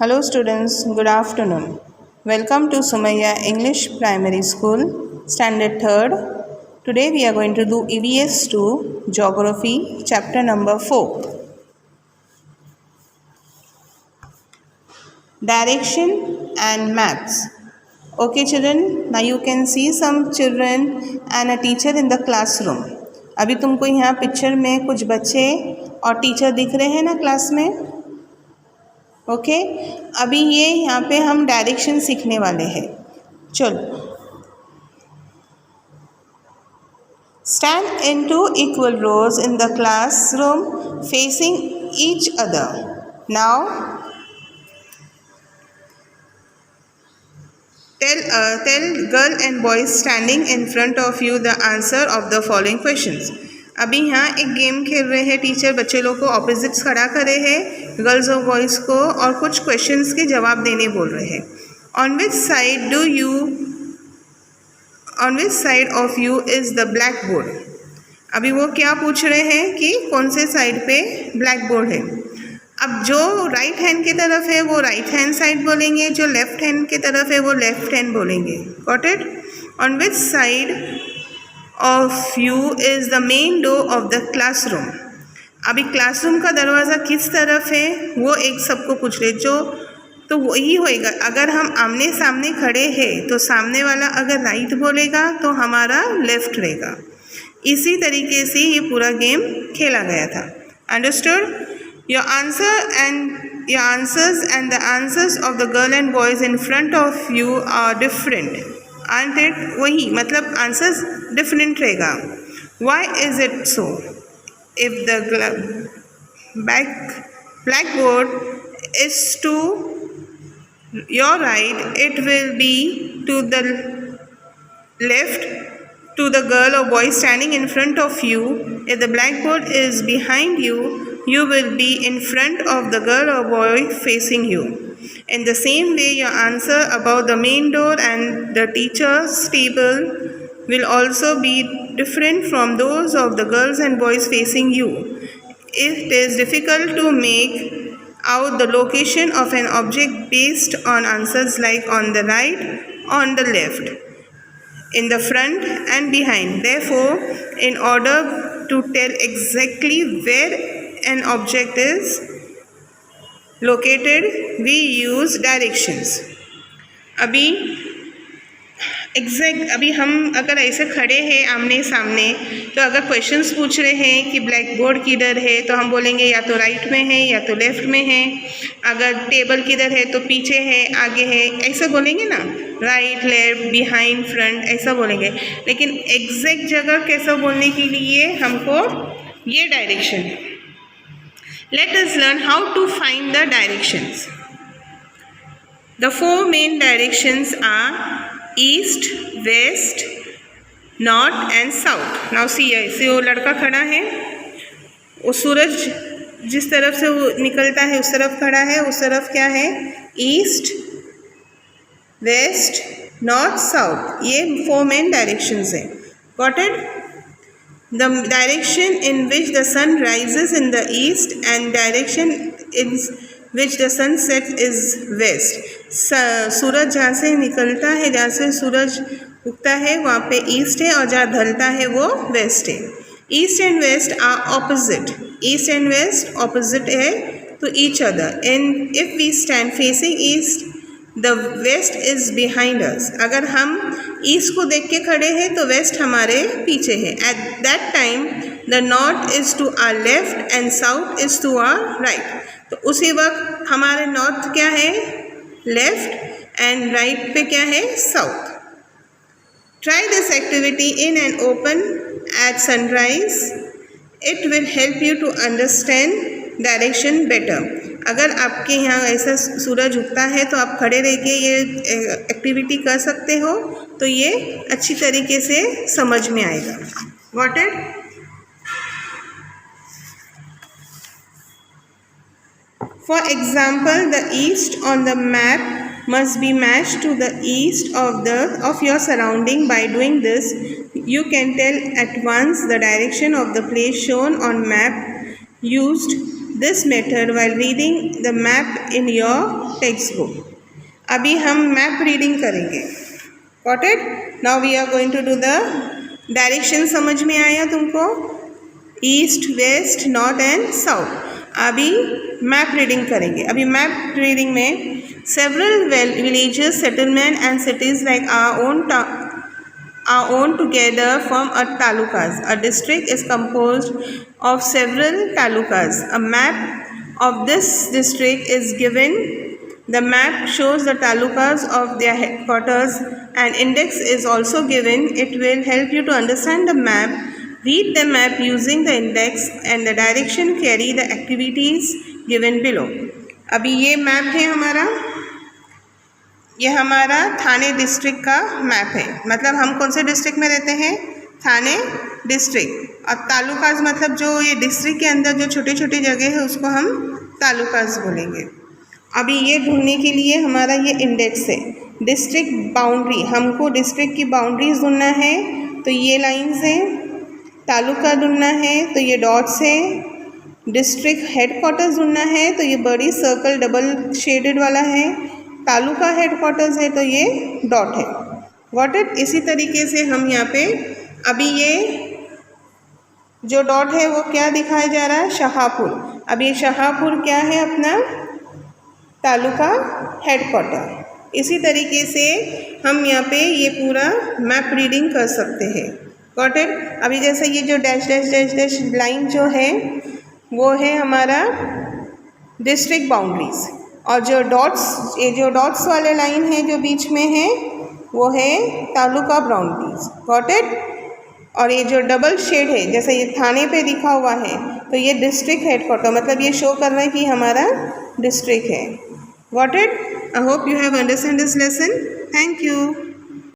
Hello students, good afternoon. Welcome to Sumaya English Primary School, Standard 3rd. Today we are going to do EVS 2, Geography, chapter number 4. Direction and maps. Okay children, now you can see some children and a teacher in the classroom. अभी तुमको यहाँ picture में कुछ बच्चे और teacher दिख रहे हैं ना क्लास में. ओके अभी ये यहाँ पे हम डायरेक्शन सीखने वाले हैं. चलो, stand in 2 equal rows in the classroom facing each other. Now tell girl and boys standing in front of you the answer of the following questions. अभी यहाँ एक गेम खेल रहे हैं टीचर, बच्चे लोग को ऑपोजिट्स खड़ा करे हैं, गर्ल्स और बॉयज़ को, और कुछ क्वेश्चंस के जवाब देने बोल रहे हैं. On which side of you is the black board. अभी वो क्या पूछ रहे हैं कि कौन से साइड पे ब्लैक बोर्ड है. अब जो राइट हैंड की तरफ है वो राइट हैंड साइड बोलेंगे, जो लेफ्ट हैंड की तरफ है वो लेफ्ट हैंड बोलेंगे. Got it. On which side of you is the main door of the classroom. अभी क्लासरूम का दरवाज़ा किस तरफ है वो एक सबको पूछ ले, जो तो वही होएगा. अगर हम आमने सामने खड़े हैं तो सामने वाला अगर राइट बोलेगा तो हमारा लेफ्ट रहेगा. इसी तरीके से ये पूरा गेम खेला गया था. Understood. Your answers and the answers of the girl and boys in front of you are different, aren't it? वही मतलब answers different रहेगा. Why is it so? If the blackboard is to your right, it will be to the left to the girl or boy standing in front of you. If the blackboard is behind you, you will be in front of the girl or boy facing you. In the same way, your answer about the main door and the teacher's table will also be different from those of the girls and boys facing you. It is difficult to make out the location of an object based on answers like on the right, on the left, in the front and behind. Therefore, in order to tell exactly where an object is located, we use directions. अभी हम अगर ऐसे खड़े हैं आमने सामने, तो अगर क्वेश्चंस पूछ रहे हैं कि ब्लैक बोर्ड किधर है तो हम बोलेंगे या तो राइट में है या तो लेफ्ट में है. अगर टेबल किधर है तो पीछे है, आगे है, ऐसा बोलेंगे ना. राइट, लेफ्ट, बिहाइंड, फ्रंट, ऐसा बोलेंगे. लेकिन एग्जैक्ट जगह कैसा बोलने के लिए हमको ये direction. Let us learn how to find the directions. The 4 main directions are east, west, north and south. Now see, ऐसे वो लड़का खड़ा है, वो सूरज जिस तरफ से वो निकलता है उस तरफ खड़ा है. उस तरफ क्या है? East, west, north, south. ये 4 main directions हैं. Got it? The direction in which the sun rises in the east and direction in which the sun sets is west. सूरज जहाँ से निकलता है, जहाँ से सूरज उगता है वहाँ पे ईस्ट है, और जहाँ ढलता है वो वेस्ट है. East and west are opposite. East and west opposite है to each other. And if we stand facing east, the west is behind us. अगर हम ईस्ट को देख के खड़े हैं तो वेस्ट हमारे पीछे है. At that time the north is to our left and south is to our right. तो उसी वक्त हमारे नॉर्थ क्या है? लेफ्ट, एंड राइट पे क्या है? South. Try this activity in an open at sunrise. It will help you to understand direction better. अगर आपके यहाँ ऐसा सूरज उगता है तो आप खड़े रह के ये एक्टिविटी कर सकते हो, तो ये अच्छी तरीके से समझ में आएगा. Got it? For example, the east on the map must be matched to the east of your surrounding. By doing this, you can tell at once the direction of the place shown on map used this method while reading the map in your textbook. अभी हम map reading करेंगे. Got it? Now we are going to do the direction. समझ में आया तुमको? East, west, north and south. अभी map reading करेंगे. अभी मैप रीडिंग में several villages, settlement and cities like our own together form a talukas. A district is composed of several talukas. A map of this district is given. The map shows the talukas of their headquarters. An index is also given. It will help you to understand the map. Read the map using the index and the direction carry the activities given below. अभी ये map है हमारा. ये हमारा थाने district का map है. मतलब हम कौन से डिस्ट्रिक्ट में रहते हैं? थाने डिस्ट्रिक्ट. और तालुकाज मतलब जो ये डिस्ट्रिक्ट के अंदर जो छोटी छोटी जगह है उसको हम तालुकाज बोलेंगे. अभी ये ढूंढने के लिए हमारा ये इंडेक्स है. डिस्ट्रिक्ट बाउंड्री, हमको डिस्ट्रिक्ट की बाउंड्रीज ढूंढना है तो ये लाइंस है. तालुका ढूंढना है तो ये डॉट्स है. डिस्ट्रिक्ट हेडक्वार्टर्स ढूंढना है तो ये बड़ी सर्कल डबल शेडेड वाला है. तालुका हेडक्वार्टर्स है तो ये डॉट है. Got it? इसी तरीके से हम यहाँ पे अभी ये जो डॉट है वो क्या दिखाया जा रहा है? शाहपुर. अब ये शाहपुर क्या है? अपना तालुका हेडक्वार्टर. इसी तरीके से हम यहाँ पे ये पूरा मैप रीडिंग कर सकते हैं. Got it? अभी जैसे ये जो dash dash dash dash line जो है वो है हमारा डिस्ट्रिक्ट बाउंड्रीज. और जो डॉट्स, ये जो डॉट्स वाले लाइन है जो बीच में है वो है तालुका बाउंड्रीज. Got it? और ये जो डबल शेड है जैसे ये थाने पे लिखा हुआ है तो ये डिस्ट्रिक्ट हेडक्वार्टर, मतलब ये शो कर रहा है कि हमारा डिस्ट्रिक्ट है. Got it? I hope you have understand this lesson. Thank you.